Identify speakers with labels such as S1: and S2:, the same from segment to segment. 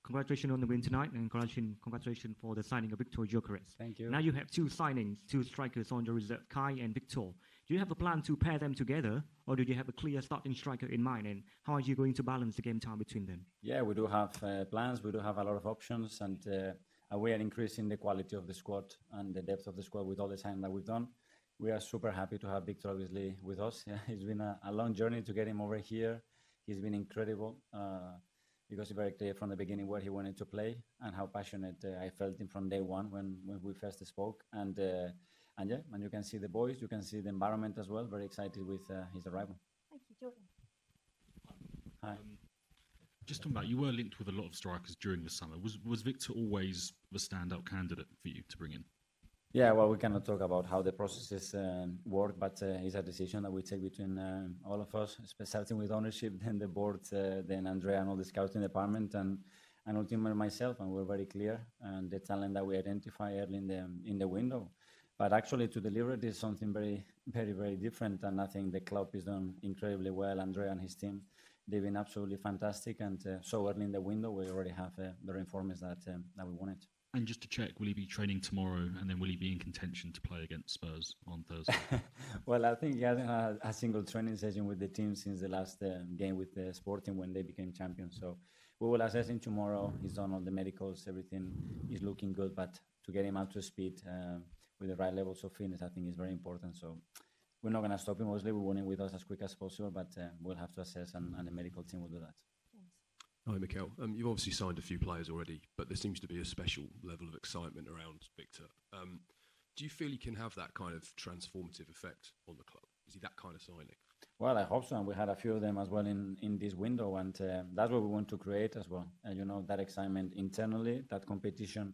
S1: congratulations on the win tonight, and congratulations for the signing of Viktor Gyokeres.
S2: Thank you.
S1: Now you have two signings, two strikers on the reserve, Kai and Viktor. Do you have a plan to pair them together, or do you have a clear starting striker in mind, and how are you going to balance the game time between them?
S2: Yeah, we do have plans. We do have a lot of options, and we are increasing the quality of the squad and the depth of the squad with all the signing that we've done. We are super happy to have Viktor obviously with us. Yeah, it's been a long journey to get him over here. He's been incredible because it's very clear from the beginning where he wanted to play and how passionate I felt him from day one when we first spoke. And you can see the boys, you can see the environment as well. Very excited with his arrival.
S3: Thank you, Jordan.
S2: Hi.
S4: Just talking about, you were linked with a lot of strikers during the summer. Was Viktor always the standout candidate for you to bring in?
S2: Yeah, well, we cannot talk about how the processes work, but it's a decision that we take between all of us, starting with ownership, then the board, then Andrea and all the scouting department, and ultimately myself. And we're very clear and the talent that we identify early in the window. But actually, to deliver it is something very, very, very different. And I think the club is done incredibly well. Andrea and his team, they've been absolutely fantastic. And so early in the window, we already have the reinforcements that we wanted.
S4: And just to check, will he be training tomorrow, and then will he be in contention to play against Spurs on Thursday?
S2: Well, I think he hasn't had a single training session with the team since the last game with the Sporting when they became champions. So we will assess him tomorrow. He's done all the medicals, everything is looking good. But to get him up to speed with the right levels of fitness, I think is very important. So we're not going to stop him. Obviously, we want him with us as quick as possible, but we'll have to assess, and the medical team will do that.
S5: Hi, Mikel. You've obviously signed a few players already, but there seems to be a special level of excitement around Viktor. Do you feel he can have that kind of transformative effect on the club? Is he that kind of signing?
S2: Well, I hope so. And we had a few of them as well in this window. And that's what we want to create as well. And, that excitement internally, that competition,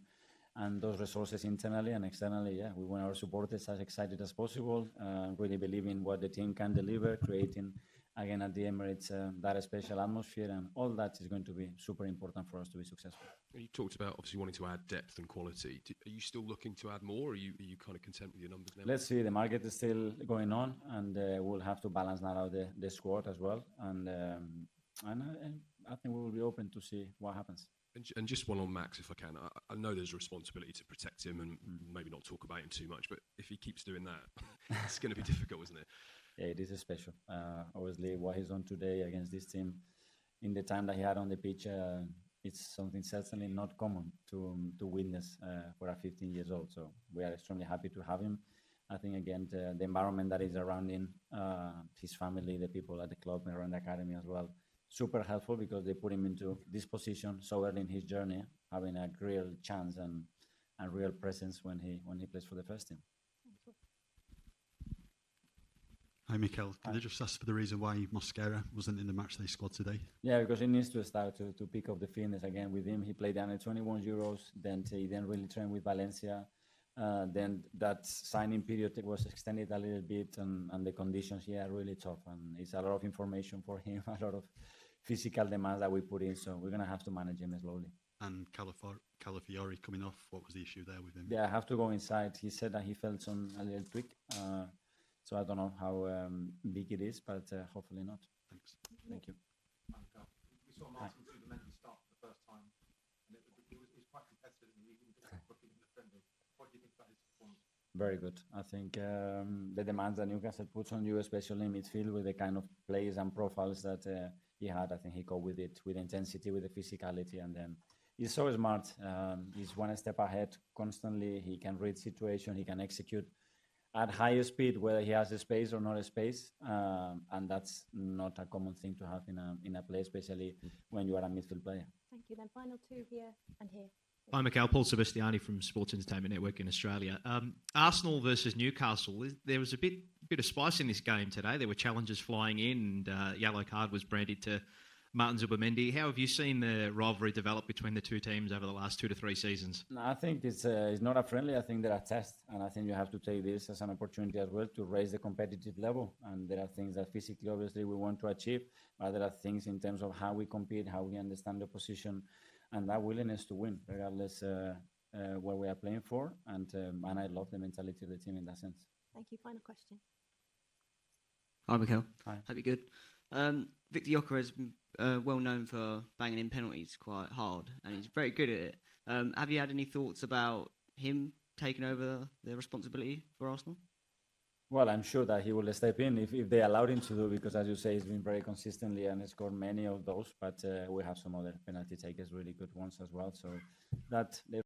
S2: and those resources internally and externally. Yeah, we want our supporters as excited as possible, really believe in what the team can deliver, creating again at the Emirates that special atmosphere, and all that is going to be super important for us to be successful.
S5: You talked about obviously wanting to add depth and quality. Are you still looking to add more, or are you kind of content with your numbers now?
S2: Let's see, the market is still going on, and we'll have to balance that out the squad as well, and I think we will be open to see what happens.
S5: And just one on Max, if I can. I know there's a responsibility to protect him and maybe not talk about him too much, but if he keeps doing that, it's going to be difficult, isn't it?
S2: Yeah, it is special. Obviously, what he's done today against this team, in the time that he had on the pitch, it's something certainly not common to witness for a 15 years old. So we are extremely happy to have him. I think, again, the environment that is around him, his family, the people at the club and around the academy as well, super helpful because they put him into this position so early in his journey, having a real chance and real presence when he plays for the first team.
S6: Hi, Mikel. Can I just ask for the reason why Mosquera wasn't in the matchday squad today?
S2: Yeah, because he needs to start to pick up the fitness again with him. He played down at 21 Euros, then he didn't really train with Valencia. Then that signing period was extended a little bit, and the conditions here are really tough. And it's a lot of information for him, a lot of physical demands that we put in. So we're going to have to manage him slowly.
S6: And Calafiori coming off, what was the issue there with him?
S2: Yeah, I have to go inside. He said that he felt a little tweak. So I don't know how big it is, but hopefully not.
S6: Thanks.
S2: Thank you.
S7: We saw Martin Zubimendi start for the first time, and it was quite competitive in the league. What do you think about his performance?
S2: Very good. I think the demands that Newcastle puts on you, especially in midfield, with the kind of plays and profiles that he had, I think he coped with it with intensity, with the physicality, and then he's so smart. He's one step ahead constantly. He can read situation. He can execute at higher speed, whether he has a space or not a space, and that's not a common thing to have in a play, especially when you are a midfield player.
S3: Thank you. Then final two here and here.
S8: Hi, Mikel. Paul Sebastiani from Sports Entertainment Network in Australia. Arsenal versus Newcastle. There was a bit of spice in this game today. There were challenges flying in, and yellow card was branded to Martin Zubimendi. How have you seen the rivalry develop between the two teams over the last 2 to 3 seasons?
S2: No, I think it's not a friendly. I think they're a test, and I think you have to take this as an opportunity as well to raise the competitive level. And there are things that physically, obviously, we want to achieve, but there are things in terms of how we compete, how we understand the position, and that willingness to win, regardless what we are playing for. And I love the mentality of the team in that sense.
S3: Thank you. Final question.
S9: Hi, Mikel.
S2: Hi.
S9: Hope you're good. Viktor Gyokeres is well known for banging in penalties quite hard, and he's very good at it. Have you had any thoughts about him taking over the responsibility for Arsenal?
S2: Well, I'm sure that he will step in if they allowed him to do, because as you say, he's been very consistently and scored many of those. But we have some other penalty takers, really good ones as well. So that